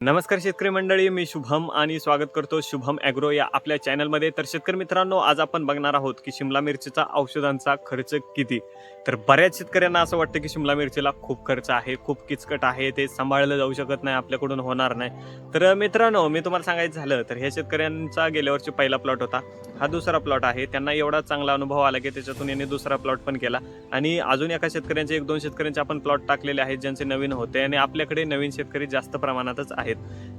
नमस्कार शेतकरी मंडळी, मी शुभम आणि स्वागत करतो शुभम ॲग्रो या आपल्या चॅनलमध्ये. तर शेतकरी मित्रांनो, आज आपण बघणार आहोत की शिमला मिरचीचा औषधांचा खर्च किती. तर बऱ्याच शेतकऱ्यांना असं वाटतं की शिमला मिरचीला खूप खर्च आहे, खूप किचकट आहे, ते सांभाळलं जाऊ शकत नाही, आपल्याकडून होणार नाही. तर मित्रांनो, मी तुम्हाला सांगायचं झालं तर ह्या शेतकऱ्यांचा गेल्या वर्षी पहिला प्लॉट होता, हा दुसरा प्लॉट आहे. त्यांना एवढा चांगला अनुभव आला की त्याच्यातून यांनी दुसरा प्लॉट पण केला आणि अजून एका शेतकऱ्यांचे 1-2 शेतकऱ्यांचे आपण प्लॉट टाकलेले आहेत ज्यांचे नवीन होते आणि आपल्याकडे नवीन शेतकरी जास्त प्रमाणातच आहेत.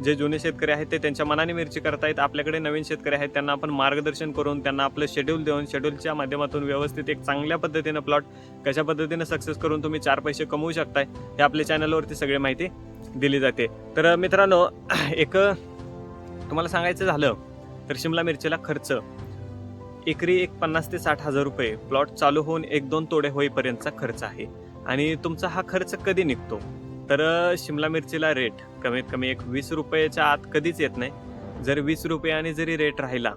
जे जुने शेतकरी आहेत ते त्यांच्या मनाने मिरची करतायत. आपल्याकडे नवीन शेतकरी आहेत, त्यांना आपण मार्गदर्शन करून त्यांना आपलं शेड्यूल देऊन शेड्यूलच्या माध्यमातून व्यवस्थित एक चांगल्या पद्धतीनं प्लॉट कशा पद्धतीने सक्सेस करून तुम्ही 4 पैसे कमवू शकताय हे आपल्या चॅनलवरती सगळी माहिती दिली जाते. तर मित्रांनो, एक तुम्हाला सांगायचं झालं तर शिमला मिरचीला खर्च एकरी 50,000 ते 60,000 रुपये प्लॉट चालू होऊन 1-2 तोडे होईपर्यंतचा खर्च आहे. आणि तुमचा हा खर्च कधी निघतो तर शिमला मिरचीला रेट कमीत कमी एक 20 रुपयाच्या आत कधीच येत नाही. जर 20 रुपयाने जरी रेट राहिला,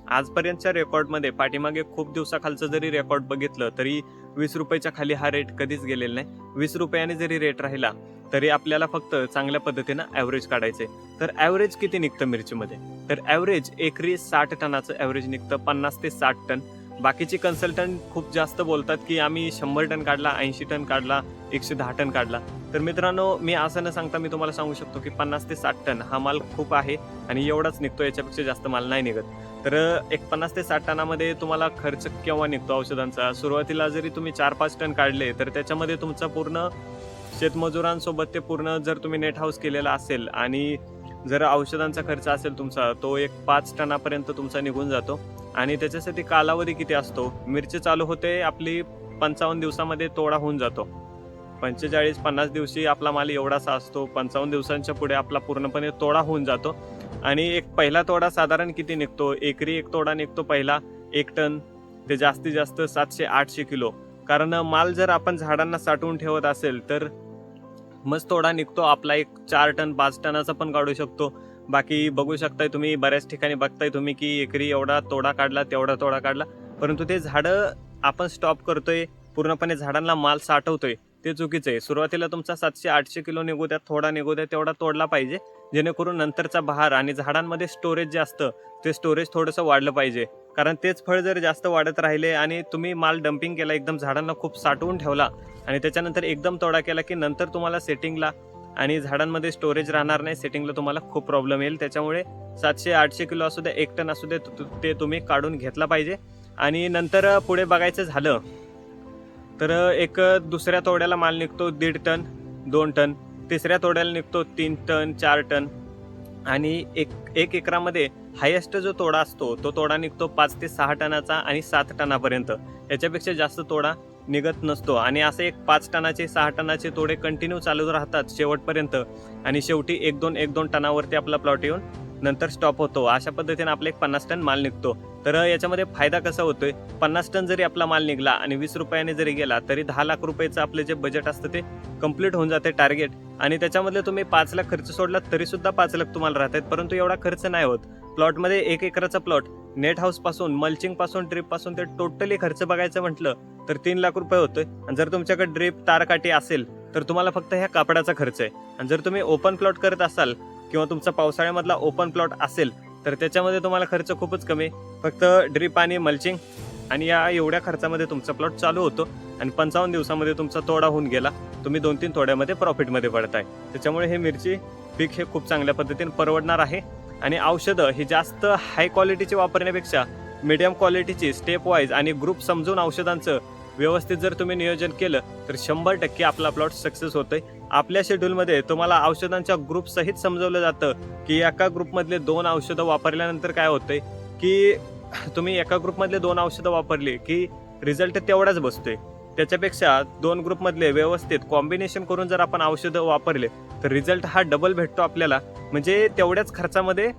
आजपर्यंतच्या रेकॉर्डमध्ये पाठीमागे खूप दिवसाखालचं जरी रेकॉर्ड बघितलं तरी 20 रुपयाच्या खाली हा रेट कधीच गेलेला नाही. 20 रुपयाने जरी रेट राहिला तरी आपल्याला फक्त चांगल्या पद्धतीनं ॲव्हरेज काढायचं आहे. तर ॲव्हरेज किती निघतं मिरचीमध्ये, तर ॲव्हरेज एकरी 60 टनाचं ॲव्हरेज निघतं, 50 ते 60 टन. बाकीचे कन्सल्टंट खूप जास्त बोलतात की आम्ही 100 टन काढला, 80 टन काढला, 110 टन काढला. तर मित्रांनो, मी असं न सांगता मी तुम्हाला सांगू शकतो की 50 ते 60 टन हा माल खूप आहे आणि एवढाच निघतो, याच्यापेक्षा जास्त माल नाही निघत. तर एक 50 ते 60 टनामध्ये तुम्हाला खर्च केव्हा निघतो औषधांचा, सुरुवातीला जरी तुम्ही 4-5 टन काढले तर त्याच्यामध्ये तुमचा पूर्ण शेतमजुरांसोबत ते पूर्ण जर तुम्ही नेट हाऊस केलेला असेल आणि जर औषधांचा खर्च असेल तुमचा, तो एक 5 टनापर्यंत तुमचा निघून जातो. आणि त्याच्यासाठी कालावधी किती असतो, मिरची चालू होते आपली 55 दिवसामध्ये तोडा होऊन जातो. 45-50 दिवशी आपला माल एवढासा असतो, 55 दिवसांच्या पुढे आपला पूर्णपणे तोडा होऊन जातो. आणि एक पहिला तोडा साधारण किती निघतो, एकरी एक तोडा निघतो पहिला 1 टन ते जास्तीत जास्त 700-800 किलो. कारण माल जर आपण झाडांना साठवून ठेवत असेल तर मस्त तोडा निघतो आपला, एक 4 टन 5 टनाचा पण काढू शकतो. बाकी बघू शकताय तुम्ही, बऱ्याच ठिकाणी बघताय तुम्ही की एकरी एवढा तोडा काढला, तेवढा तोडा काढला, परंतु ते झाडं आपण स्टॉप करतोय, पूर्णपणे झाडांना माल साठवतोय, ते चुकीचं आहे. सुरुवातीला तुमचा 700-800 किलो निघू द्या, थोडा निघू द्या, तेवढा तोडला पाहिजे, जेणेकरून नंतरचा बहार आणि झाडांमध्ये स्टोरेज जे असतं ते स्टोरेज थोडंसं वाढलं पाहिजे. कारण तेच फळ जर जास्त वाढत राहिले आणि तुम्ही माल डम्पिंग केला, एकदम झाडांना खूप साठवून ठेवला आणि त्याच्यानंतर एकदम तोडा केला की नंतर तुम्हाला सेटिंगला आणि झाडांमध्ये स्टोरेज राहणार नाही, सेटिंगला तुम्हाला खूप प्रॉब्लेम येईल. त्याच्यामुळे 700-800 किलो असू द्या, 1 टन असू दे, ते तुम्ही काढून घेतला पाहिजे. आणि नंतर पुढे बघायचं झालं तर एक दुसऱ्या तोड्याला माल निघतो 1.5 टन 2 टन, तिसऱ्या तोड्याला निघतो 3 टन 4 टन आणि एक एकरामध्ये हायेस्ट जो तोडा असतो तो तोडा निघतो 5 ते 6 टनाचा आणि 7 टनापर्यंत. याच्यापेक्षा जास्त तोडा निघत नसतो. आणि असे एक 5 टनाचे 6 टनाचे तोडे कंटिन्यू चालू राहतात शेवटपर्यंत आणि शेवटी 1-2 टनावरती आपला प्लॉट येऊन नंतर स्टॉप होतो. अशा पद्धतीने आपले एक 50 टन माल निघतो. तर याच्यामध्ये फायदा कसा होतोय, 50 टन जरी आपला माल निघला आणि 20 रुपयाने जरी गेला तरी 10 लाख रुपयाचं आपलं जे बजेट असतं ते कंप्लीट होऊन जाते टार्गेट. आणि त्याच्यामधले तुम्ही 5 लाख खर्च सोडला तरी सुद्धा 5 लाख तुम्हाला राहतात, परंतु एवढा खर्च नाही होत. प्लॉटमध्ये 1 एकराचा प्लॉट नेट हाऊस पासून, मल्चिंग पासून, ड्रीप पासून ते टोटली खर्च बघायचं म्हटलं तर 3 लाख रुपये होतोय. आणि जर तुमच्याकडे ड्रीप तारकाठी असेल तर तुम्हाला फक्त ह्या कापडाचा खर्च आहे. आणि जर तुम्ही ओपन प्लॉट करत असाल किंवा तुमचा पावसाळ्यामधला ओपन प्लॉट असेल तर त्याच्यामध्ये तुम्हाला खर्च खूपच कमी, फक्त ड्रीप आणि मल्चिंग आणि या एवढ्या खर्चामध्ये तुमचा प्लॉट चालू होतो आणि 55 दिवसामध्ये तुमचा तोडा होऊन गेला, तुम्ही 2-3 तोड्यामध्ये प्रॉफिटमध्ये पडताय. त्याच्यामुळे हे मिरची पीक हे खूप चांगल्या पद्धतीने परवडणार आहे. आणि औषधं ही जास्त हाय क्वालिटीची वापरण्यापेक्षा मीडियम क्वालिटीची स्टेप वाईज आणि ग्रुप समजून औषधांचं व्यवस्थित जर तुम्ही नियोजन केलं तर 100% आपला प्लॉट सक्सेस होतोय. आपल्या शेड्यूलमध्ये तुम्हाला औषधांच्या ग्रुप सहित समजवलं जातं की एका ग्रुपमधले 2 औषधं वापरल्यानंतर काय होतंय की तुम्ही एका ग्रुपमधले 2 औषधं वापरली की रिझल्ट तेवढाच बसतोय. त्याच्यापेक्षा 2 ग्रुपमधले व्यवस्थित कॉम्बिनेशन करून जर आपण औषधं वापरले तर रिझल्ट हा डबल भेटतो आपल्याला, म्हणजे तेवढ्याच खर्चामध्ये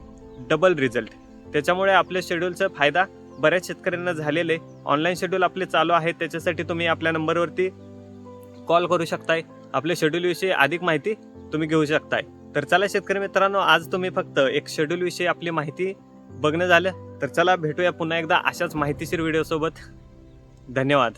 डबल रिझल्ट. त्याच्यामुळे आपल्या शेड्यूलचा फायदा बऱ्याच शेतकऱ्यांना झालेले. ऑनलाईन शेड्यूल आपले चालू आहेत, त्याच्यासाठी तुम्ही आपल्या नंबरवरती कॉल करू शकताय, आपल्या शेड्यूलविषयी अधिक माहिती तुम्ही घेऊ शकताय. तर चला शेतकरी मित्रांनो, आज तुम्ही फक्त एक शेड्यूलविषयी आपली माहिती बघणं झालं. तर चला भेटूया पुन्हा एकदा अशाच माहितीशीर व्हिडिओसोबत. धन्यवाद.